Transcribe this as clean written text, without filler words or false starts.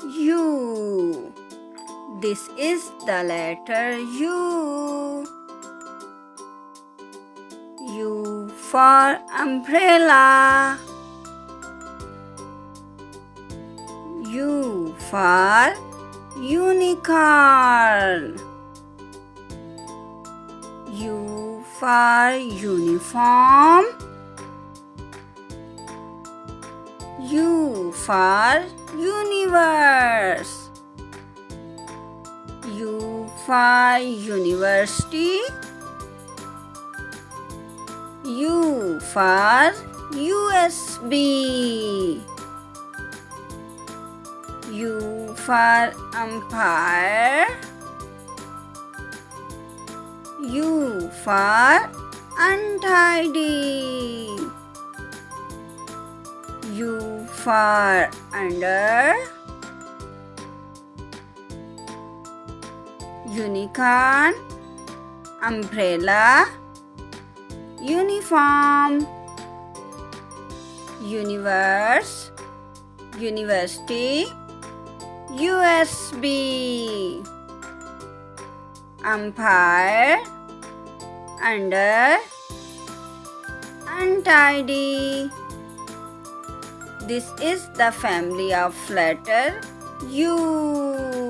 U. This is the letter U. U for umbrella. U for unicorn. U for uniform. U for universe. U for university. U for USB. U for umpire. U for untidy. U for under. Unicorn, umbrella, uniform, universe, university, USB, umpire, under, untidy. This is the family of letter U.